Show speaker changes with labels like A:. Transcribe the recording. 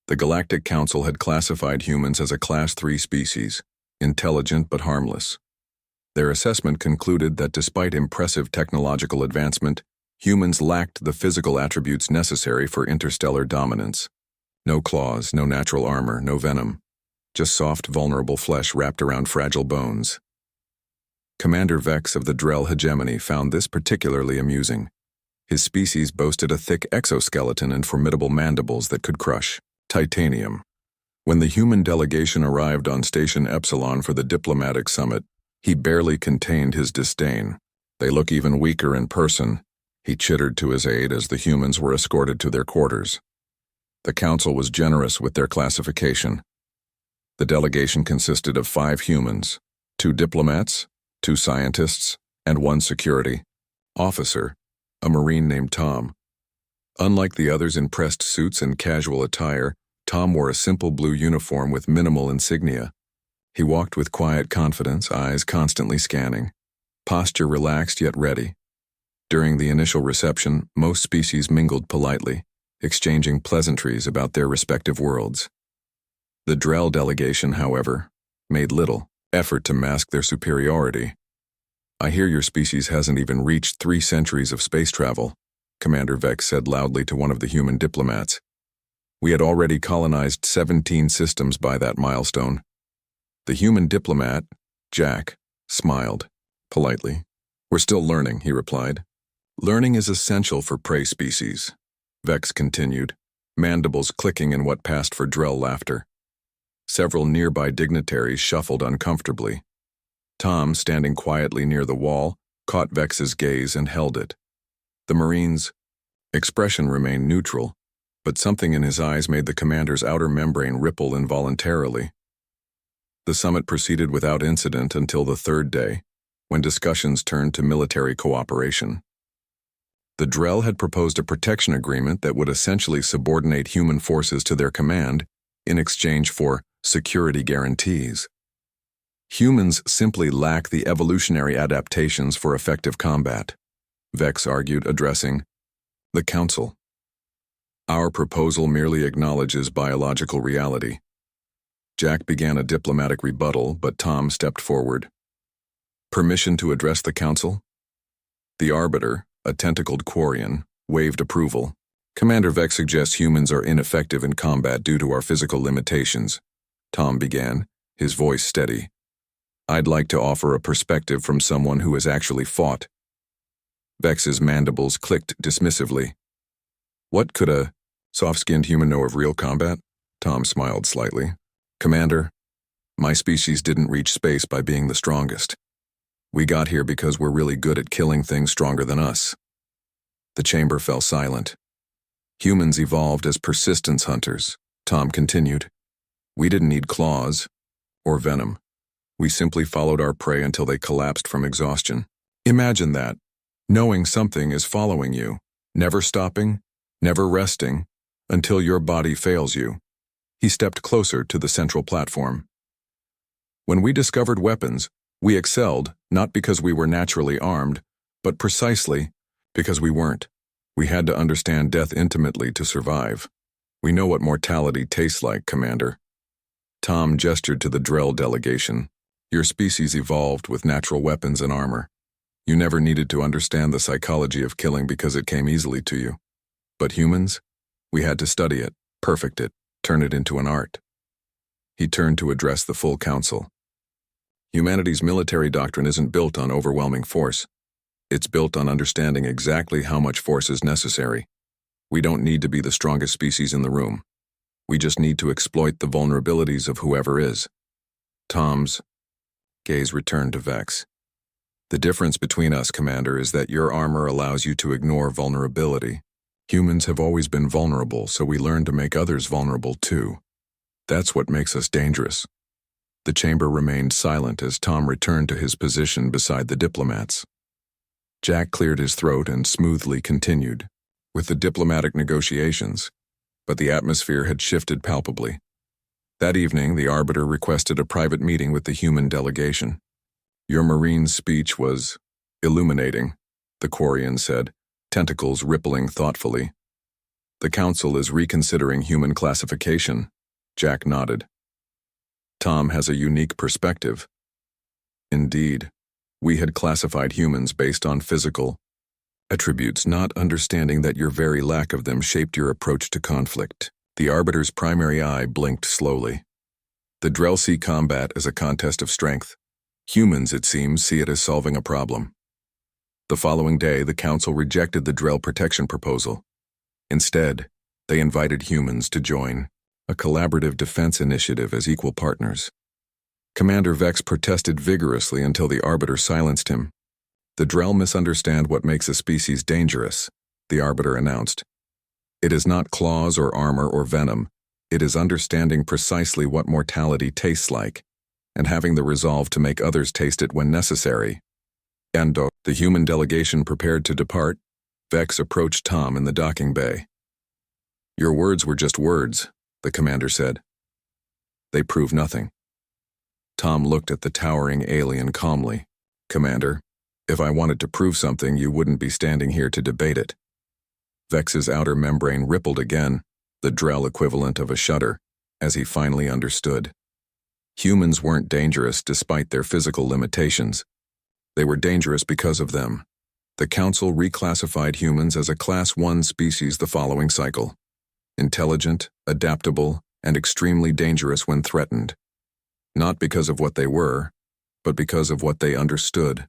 A: The Galactic Council had classified humans as a Class 3 species, intelligent but harmless. Their assessment concluded that despite impressive technological advancement, humans lacked the physical attributes necessary for interstellar dominance. No claws, no natural armor, no venom. Just soft, vulnerable flesh wrapped around fragile bones. Commander Vex of the Drell hegemony found this particularly amusing. His species boasted a thick exoskeleton and formidable mandibles that could crush titanium. When the human delegation arrived on Station Epsilon for the diplomatic summit, he barely contained his disdain. "They look even weaker in person," he chittered to his aide as the humans were escorted to their quarters. The council was generous with their classification. The delegation consisted of 5 humans, 2 diplomats, 2 scientists, and 1 security officer, a Marine named Tom. Unlike the others in pressed suits and casual attire, Tom wore a simple blue uniform with minimal insignia. He walked with quiet confidence, eyes constantly scanning, posture relaxed yet ready. During the initial reception, most species mingled politely, exchanging pleasantries about their respective worlds. The Drell delegation, however, made little effort to mask their superiority. "I hear your species hasn't even reached 3 centuries of space travel," Commander Vex said loudly to one of the human diplomats. "We had already colonized 17 systems by that milestone." The human diplomat, Jack, smiled politely. "We're still learning," he replied. "Learning is essential for prey species," Vex continued, mandibles clicking in what passed for Drell laughter. Several nearby dignitaries shuffled uncomfortably. Tom, standing quietly near the wall, caught Vex's gaze and held it. The Marine's expression remained neutral, but something in his eyes made the commander's outer membrane ripple involuntarily. The summit proceeded without incident until the 3rd day, when discussions turned to military cooperation. The Drell had proposed a protection agreement that would essentially subordinate human forces to their command in exchange for security guarantees. Humans simply lack the evolutionary adaptations for effective combat, Vex argued, addressing the Council. "Our proposal merely acknowledges biological reality." Jack began a diplomatic rebuttal, but Tom stepped forward. "Permission to address the Council?" The Arbiter, a tentacled Quarian, waved approval. "Commander Vex suggests humans are ineffective in combat due to our physical limitations," Tom began, his voice steady. "I'd like to offer a perspective from someone who has actually fought." Vex's mandibles clicked dismissively. "What could a soft-skinned human know of real combat?" Tom smiled slightly. "Commander, my species didn't reach space by being the strongest. We got here because we're really good at killing things stronger than us." The chamber fell silent. "Humans evolved as persistence hunters," Tom continued. "We didn't need claws or venom. We simply followed our prey until they collapsed from exhaustion. Imagine that, knowing something is following you, never stopping, never resting, until your body fails you." He stepped closer to the central platform. "When we discovered weapons, we excelled not because we were naturally armed, but precisely because we weren't. We had to understand death intimately to survive. We know what mortality tastes like, Commander." Tom gestured to the Drell delegation. "Your species evolved with natural weapons and armor. You never needed to understand the psychology of killing because it came easily to you. But humans, we had to study it, perfect it, turn it into an art." He turned to address the full council. "Humanity's military doctrine isn't built on overwhelming force. It's built on understanding exactly how much force is necessary. We don't need to be the strongest species in the room. We just need to exploit the vulnerabilities of whoever is." Tom's gaze returned to Vex. "The difference between us, Commander, is that your armor allows you to ignore vulnerability. Humans have always been vulnerable, so we learn to make others vulnerable too. That's what makes us dangerous." The chamber remained silent as Tom returned to his position beside the diplomats. Jack cleared his throat and smoothly continued with the diplomatic negotiations, but the atmosphere had shifted palpably. That evening, the Arbiter requested a private meeting with the human delegation. "Your Marine's speech was illuminating," the Quarian said, tentacles rippling thoughtfully. The Council is reconsidering human classification. Jack nodded. Tom has a unique perspective. Indeed, we had classified humans based on physical attributes, not understanding that your very lack of them shaped your approach to conflict. The Arbiter's primary eye blinked slowly. The Drell see combat as a contest of strength. Humans, it seems, see it as solving a problem. The following day, the Council rejected the Drell protection proposal. Instead, they invited humans to join a collaborative defense initiative as equal partners. Commander Vex protested vigorously until the Arbiter silenced him. The Drell misunderstand what makes a species dangerous, the Arbiter announced. It is not claws or armor or venom. It is understanding precisely what mortality tastes like, and having the resolve to make others taste it when necessary. The human delegation prepared to depart. Vex approached Tom in the docking bay. Your words were just words, the commander said. They prove nothing. Tom looked at the towering alien calmly. Commander, if I wanted to prove something, you wouldn't be standing here to debate it. Vex's outer membrane rippled again, the Drell equivalent of a shudder, as he finally understood. Humans weren't dangerous despite their physical limitations. They were dangerous because of them. The Council reclassified humans as a Class 1 species the following cycle: intelligent, adaptable, and extremely dangerous when threatened. Not because of what they were, but because of what they understood.